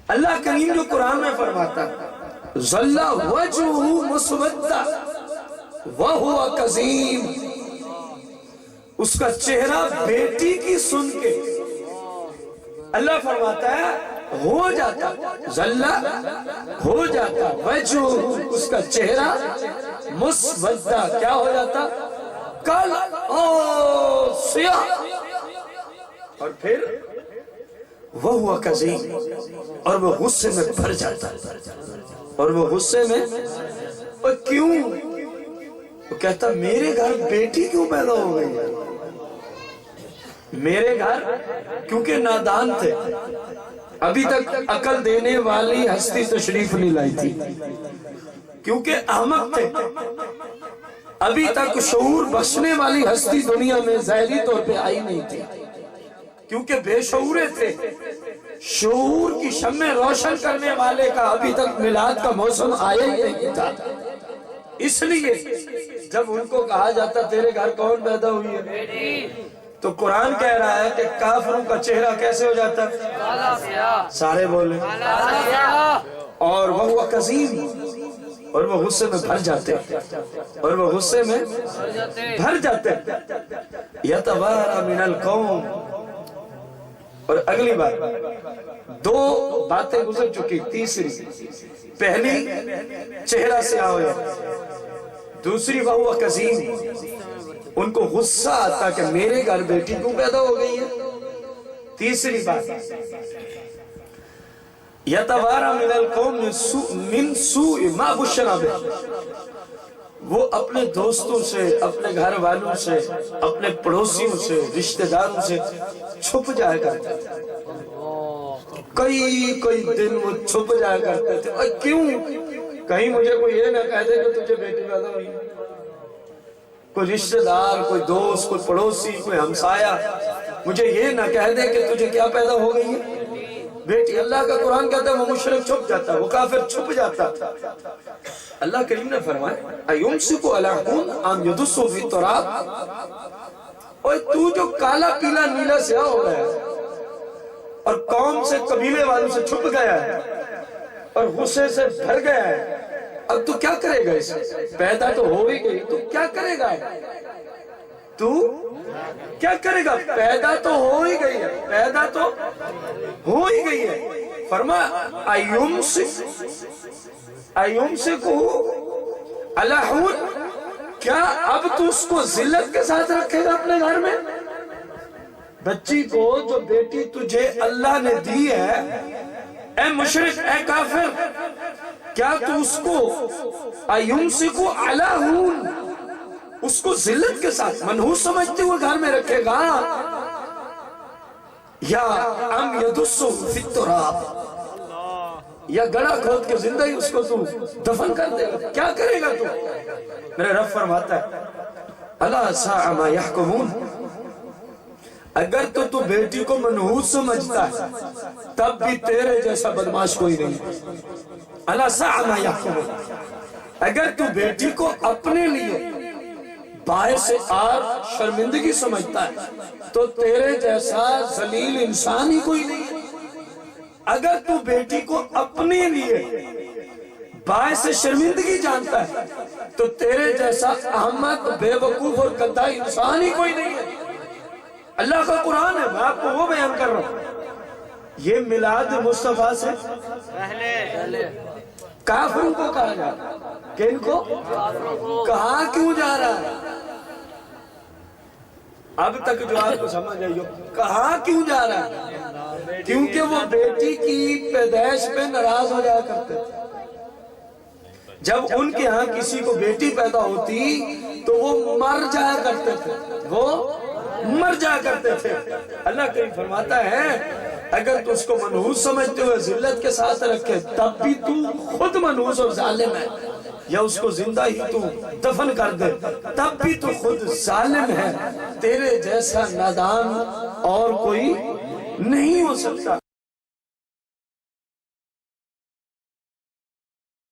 اللہ کریم جو قرآن میں فرماتا ظل وجہہ مسودہ وہو کظیم، اس کا چہرہ بیٹی کی سن کے اللہ فرماتا ہے ہو جاتا، ظل ہو جاتا، وجہ اس کا چہرہ مسودہ کیا ہو جاتا، کل اور سیاہ، اور پھر وہ کظیم، اور وہ غصے میں بھر جاتا، اور وہ غصے میں، اور کیوں؟ وہ کہتا میرے گھر بیٹی کیوں پیدا ہو گئی ہے؟ میرے گھر، کیونکہ نادان تھے، ابھی تک عقل دینے والی ہستی تشریف نہیں لائی تھی، کیونکہ احمق تھے، ابھی تک شعور بخشنے والی ہستی دنیا میں ظاہری طور پہ آئی نہیں تھی، کیونکہ بے شعورے تھے، شعور کی شمع روشن کرنے والے کا ابھی تک میلاد کا موسم آیا ہی نہیں تھا۔ اس لیے جب ان کو کہا جاتا تیرے گھر کون پیدا ہوئی ہے، تو قرآن کہہ رہا ہے کہ کافروں کا چہرہ کیسے ہو جاتا ہے؟ سارے بولے، اور وہ کظیم، اور وہ غصے میں بھر جاتے، اور وہ غصے میں بھر جاتے، یتوارا من القوم۔ اور اگلی بات، دو باتیں گزر چکی، تیسری، پہلی چہرہ سیاہ ہو جاتا، دوسری وہ کظیم، ان کو غصہ آتا کہ میرے گھر بیٹی کیوں پیدا ہو گئی ہے، تیسری بات، یتوارا من القوم من سوء ما بشر بہ، وہ اپنے دوستوں سے، اپنے گھر والوں سے، اپنے پڑوسیوں سے، رشتہ داروں سے چھپ جایا کرتے تھے، کئی دن وہ چھپ جایا کرتے تھے، اور کیوں؟ کہیں مجھے کوئی یہ نہ کہہ دے کہ تجھے بیٹی پیدا ہوئی، کوئی رشتہ دار، کوئی دوست، کوئی پڑوسی، کوئی ہمسایہ مجھے یہ نہ کہہ دے کہ تجھے کیا پیدا ہو گئی ہے، بیٹی۔ اللہ کا قرآن کہتا ہے وہ مشرک چھپ جاتا، وہ کافر چھپ جاتا۔ اللہ کریم نے فرمایا ایمسک علی ہون ام یدس فی التراب، اور تو جو کالا پیلا نیلا سیاہ ہو گیا اور قوم سے، قبیلے والوں سے چھپ گیا ہے اور غصے سے بھر گیا ہے، اب تو کیا کرے گا؟ اسے پیدا تو ہو ہی گئی، تو کیا کرے گا؟ تو کیا کرے گا؟ پیدا تو ہو ہی گئی ہے، پیدا تو ہو ہی گئی ہے۔ فرمایا ایمسکہ علی ہون، کیا اب تو اس کو ذلت کے ساتھ رکھے گا اپنے گھر میں؟ بچی کو، جو بیٹی تجھے اللہ نے دی ہے، اے مشرک، اے کافر، کیا تو اس کو ایمسکہ علی ہون، اس کو ذلت کے ساتھ منحوس سمجھتے ہوئے گھر میں رکھے گا، یا ام یدس فی التراب، یا گڑا کھود کے زندہ ہی اس کو تو دفن کر دے گا؟ کیا کرے گا تو؟ میرے رب فرماتا ہے الا ساء ما یحکمون، اگر تو بیٹی کو منحوس سمجھتا ہے تب بھی تیرے جیسا بدماش کوئی نہیں۔ الا ساء ما یحکمون، اگر تو بیٹی کو اپنے لیے باعث آر شرمندگی سمجھتا ہے تو تیرے جیسا ذلیل انسان ہی کوئی نہیں ہے۔ اگر تو بیٹی کو اپنے لیے باعث شرمندگی جانتا ہے تو تیرے جیسا احمق، بے وقوف اور گدھا انسان ہی کوئی نہیں ہے۔ اللہ کا قرآن ہے، میں آپ کو وہ بیان کر رہا ہوں۔ یہ میلاد مصطفیٰ سے پہلے کافروں کو کہا جا رہا ہے، کن کو؟ کہاں کیوں جا رہا ہے؟ اب تک جو آپ کو سمجھ آئی ہو، کہاں کیوں جا رہا ہے؟ کیونکہ وہ بیٹی کی پیدائش پہ ناراض ہو جایا کرتے تھے۔ جب ان کے ہاں کسی کو بیٹی پیدا ہوتی تو وہ مر جایا کرتے تھے، وہ مر جایا کرتے تھے۔ اللہ کریم فرماتا ہے اگر تو اس کو منحوس سمجھتے ہوئے ذلت کے ساتھ رکھے تب بھی تو خود منحوس اور ظالم ہے، یا اس کو زندہ ہی تو دفن کر دے تب بھی تو خود ظالم ہے۔ تیرے جیسا نادان اور کوئی نہیں ہو سکتا۔